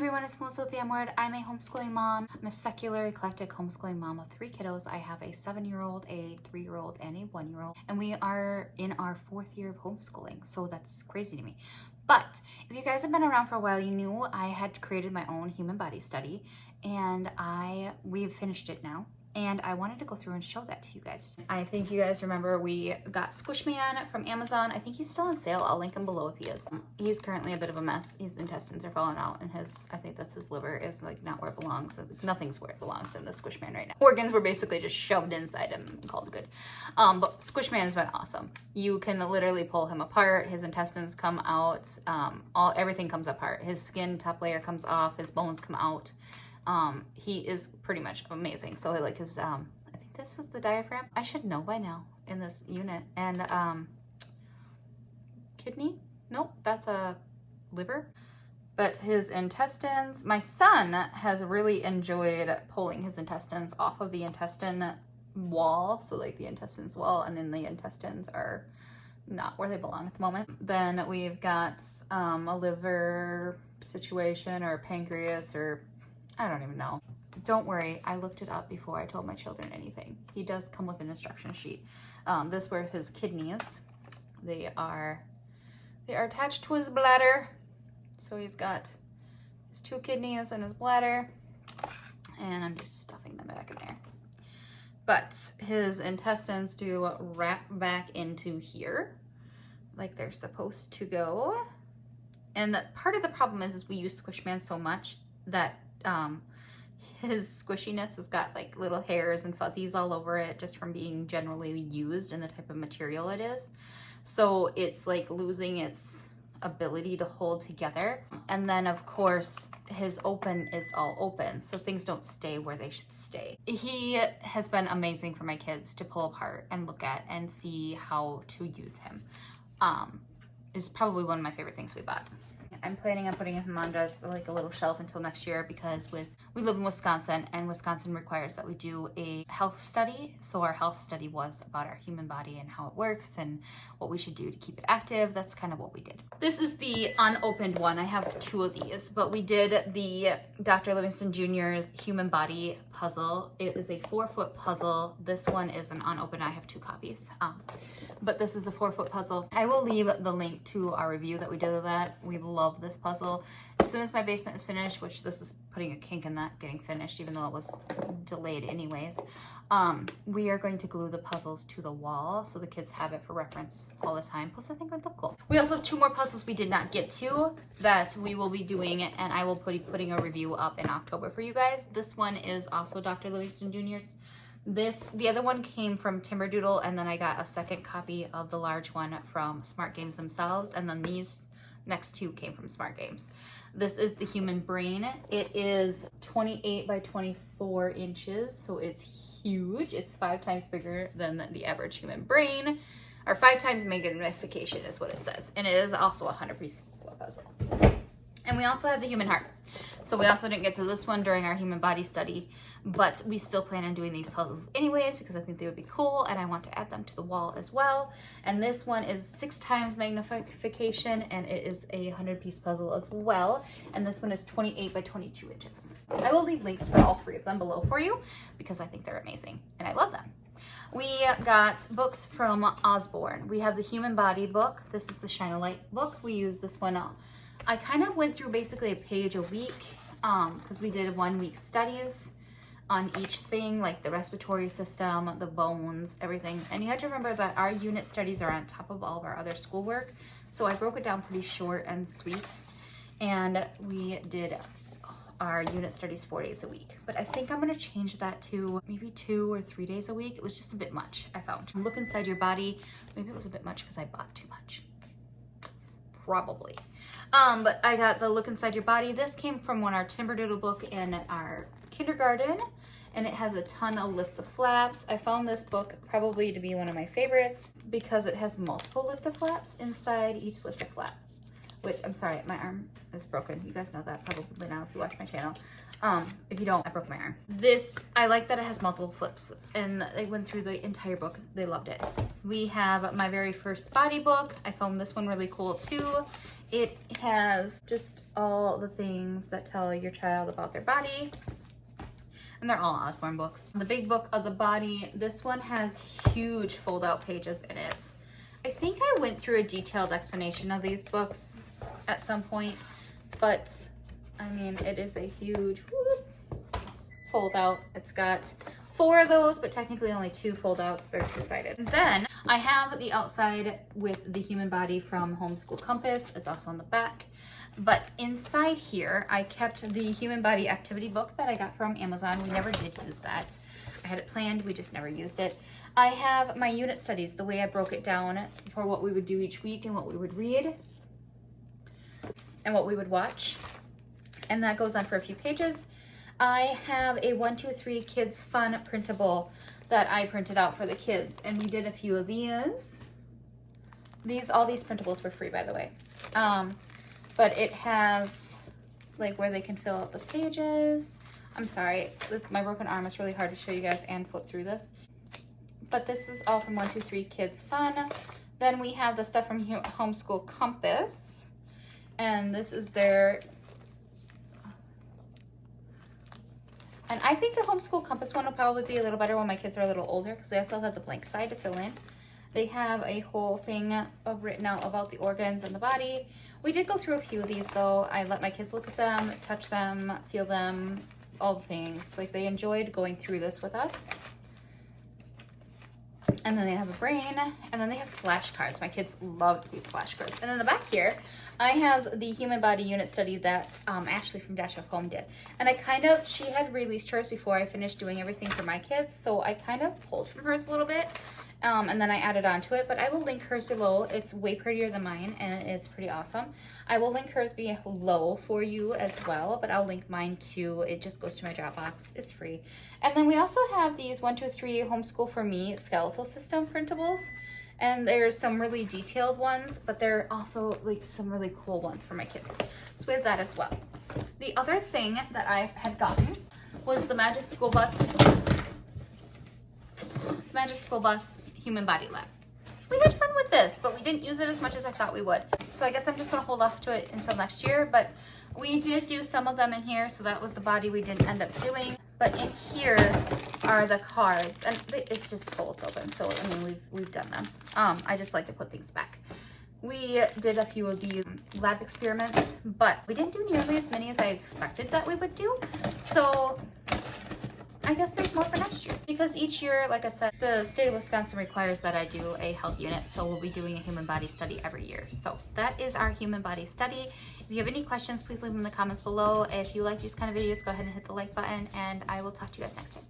everyone, it's Melissa with the M Word. I'm a homeschooling mom. I'm a secular, eclectic homeschooling mom of 3 kiddos. I have a 7-year-old, a 3-year-old, and a 1-year-old. And we are in our 4th year of homeschooling, so that's crazy to me. But if you guys have been around for a while, you knew I had created my own human body study, and we've finished it now. And I wanted to go through and show that to you guys. I think you guys remember we got Squishman from Amazon. I think he's still on sale. I'll link him below if he is. He's currently a bit of a mess. His intestines are falling out, and I think that's his liver is like not where it belongs. Nothing's where it belongs in the Squishman right now. Organs were basically just shoved inside him and called good. But Squishman's been awesome. You can literally pull him apart. His intestines come out. Everything comes apart. His skin top layer comes off. His bones come out. He is pretty much amazing. So like his, I think this is the diaphragm. I should know by now in this unit. And, kidney? Nope, that's a liver. But his intestines, my son has really enjoyed pulling his intestines off of the intestine wall. So like the intestines wall, and then the intestines are not where they belong at the moment. Then we've got, a liver situation or pancreas or I don't even know. Don't worry, I looked it up before I told my children anything. He does come with an instruction sheet. This were his kidneys. They are attached to his bladder. So he's got his 2 kidneys and his bladder. And I'm just stuffing them back in there. But his intestines do wrap back into here like they're supposed to go. And part of the problem is we use Squishman so much that his squishiness has got like little hairs and fuzzies all over it just from being generally used and the type of material it is. So it's like losing its ability to hold together. And then of course his open is all open, so things don't stay where they should stay. He has been amazing for my kids to pull apart and look at and see how to use him. Is probably one of my favorite things we bought. I'm planning on putting him on just like a little shelf until next year because we live in Wisconsin, and Wisconsin requires that we do a health study. So our health study was about our human body and how it works and what we should do to keep it active. That's kind of what we did. This is the unopened one. I have 2 of these, but we did the Dr. Livingston Jr.'s human body puzzle. It is a 4-foot puzzle. This one is an unopened. I have 2 copies. But this is a 4-foot puzzle. I will leave the link to our review that we did of that. We love this puzzle. As soon as my basement is finished, which this is putting a kink in that getting finished, even though it was delayed anyways, we are going to glue the puzzles to the wall so the kids have it for reference all the time. Plus, I think it would look cool. We also have 2 more puzzles we did not get to that we will be doing, and I will be putting a review up in October for you guys. This one is also Dr. Livingston Jr.'s. The other one came from Timberdoodle, and then I got a second copy of the large one from Smart Games themselves, and then these next 2 came from Smart Games. This is the human brain. It is 28 by 24 inches, so it's huge. It's 5 times bigger than the average human brain, or 5 times magnification is what it says. And it is also a 100-piece puzzle. And we also have the human heart. So we also didn't get to this one during our human body study, but we still plan on doing these puzzles anyways because I think they would be cool, and I want to add them to the wall as well. And this one is 6 times magnification, and it is a 100-piece puzzle as well. And this one is 28 by 22 inches. I will leave links for all 3 of them below for you because I think they're amazing and I love them. We got books from Osborne. We have the human body book. This is the Shine a Light book. We use this one I kind of went through basically a page a week because we did 1-week studies on each thing, like the respiratory system, the bones, everything. And you have to remember that our unit studies are on top of all of our other schoolwork. So I broke it down pretty short and sweet. And we did our unit studies 4 days a week. But I think I'm going to change that to maybe 2 or 3 days a week. It was just a bit much, I found. Look inside your body. Maybe it was a bit much because I bought too much. Probably. But I got the Look Inside Your Body. This came from our Timberdoodle book in our kindergarten, and it has a ton of Lift the Flaps. I found this book probably to be one of my favorites because it has multiple Lift the Flaps inside each Lift the Flap. which I'm sorry, my arm is broken. You guys know that probably now if you watch my channel. If you don't, I broke my arm. This, I like that it has multiple flips, and they went through the entire book. They loved it. We have my very first body book. I found this one really cool too. It has just all the things that tell your child about their body. And they're all Osborne books. The big book of the body, this one has huge fold-out pages in it. I think I went through a detailed explanation of these books at some point, but I mean, it is a huge fold-out. It's got 4 of those, but technically only 2 fold-outs. They're two-sided. Then I have the outside with the human body from Homeschool Compass. It's also on the back. But inside here, I kept the human body activity book that I got from Amazon. We never did use that. I had it planned, we just never used it. I have my unit studies, the way I broke it down for what we would do each week and what we would read and what we would watch. And that goes on for a few pages. I have a 1, 2, 3 Kids Fun printable that I printed out for the kids. And we did a few of these. All these printables were free, by the way. But it has like where they can fill out the pages. I'm sorry, with my broken arm, it's really hard to show you guys and flip through this. But this is all from 1, 2, 3 Kids Fun. Then we have the stuff from Homeschool Compass. And this is their... And I think the Homeschool Compass one will probably be a little better when my kids are a little older, because they also have the blank side to fill in. They have a whole thing written out about the organs and the body. We did go through a few of these though. I let my kids look at them, touch them, feel them, all the things. Like, they enjoyed going through this with us. And then they have a brain, and then they have flashcards. My kids loved these flashcards. And in the back here, I have the human body unit study that Ashley from Dash of Home did. And she had released hers before I finished doing everything for my kids, so I kind of pulled from hers a little bit. And then I added on to it, but I will link hers below. It's way prettier than mine, and it's pretty awesome. I will link hers below for you as well, but I'll link mine too. It just goes to my DropBox. It's free. And then we also have these 1, 2, 3 Homeschool for Me skeletal system printables. And there's some really detailed ones, but there are also like some really cool ones for my kids. So we have that as well. The other thing that I had gotten was the Magic School Bus Human Body Lab. We had fun with this, but we didn't use it as much as I thought we would. So I guess I'm just gonna hold off to it until next year, but we did do some of them in here, so that was the body we didn't end up doing. But in here are the cards, and it just folds open, so I mean, we've done them. I just like to put things back. We did a few of these lab experiments, but we didn't do nearly as many as I expected that we would do. So I guess there's more for next year. Because each year, like I said, the state of Wisconsin requires that I do a health unit, so we'll be doing a human body study every year. So that is our human body study. If you have any questions, please leave them in the comments below. If you like these kind of videos, go ahead and hit the like button, and I will talk to you guys next time.